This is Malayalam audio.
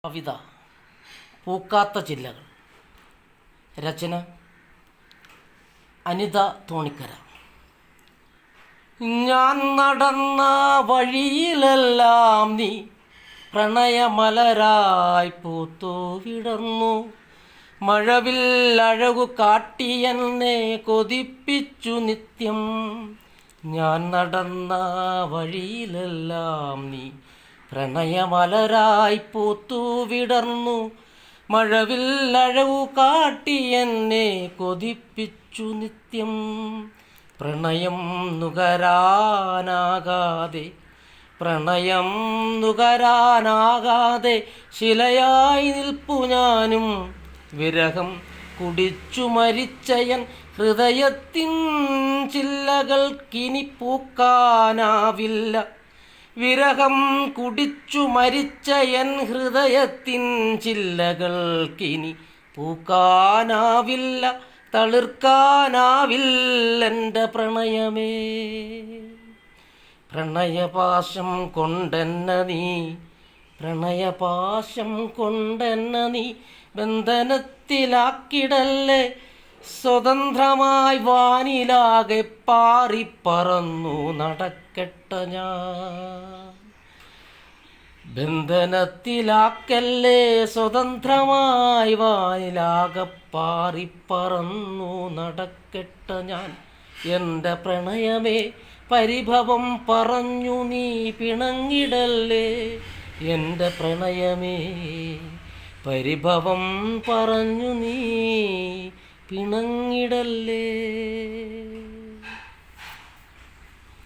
കവിത പൂക്കാത്ത ചില്ലകൾ. രചന അനിത തോണിക്കര. ഞാൻ നടന്ന വഴിയിലെല്ലാം നീ പ്രണയമലരായി പൂത്തു വിടർന്നു. മഴവിൽ അഴകു കാട്ടിയെന്നെ കൊതിപ്പിച്ചു നിത്യം. ഞാൻ നടന്ന വഴിയിലെല്ലാം നീ പ്രണയമലരായി പൂത്തു വിടർന്നു. മഴവിൽ അഴകു കാട്ടിയെന്നെ കൊതിപ്പിച്ചു നിത്യം. പ്രണയം നുകരാനാകാതെ ശിലയായി നിൽപ്പു ഞാനും. വിരഹം കുടിച്ചു മരിച്ചയൻ ഹൃദയത്തിൻ ചില്ലകൾക്കിനി പൂക്കാനാവില്ല. വിരഹം കുടിച്ചു മരിച്ചയൻ ഹൃദയത്തിൻ ചില്ലകൾക്കിനി പൂക്കാനാവില്ല, തളിർക്കാനാവില്ലെൻ്റെ പ്രണയമേ. പ്രണയപാശം കൊണ്ടെന്ന നീ ബന്ധനത്തിലാക്കിടല്ലേ. സ്വതന്ത്രമായി വാനിലാകെ പാറിപ്പറന്നു നടക്കട്ട ഞാൻ. ബന്ധനത്തിലാക്കല്ലേ, സ്വതന്ത്രമായി വാനിലാകെ പാറിപ്പറന്നു നടക്കട്ട ഞാൻ. എൻ്റെ പ്രണയമേ, പരിഭവം പറഞ്ഞു നീ പിണങ്ങിടല്ലേ. എൻ്റെ പ്രണയമേ, പരിഭവം പറഞ്ഞു നീ പിണങ്ങിടല്ലേ.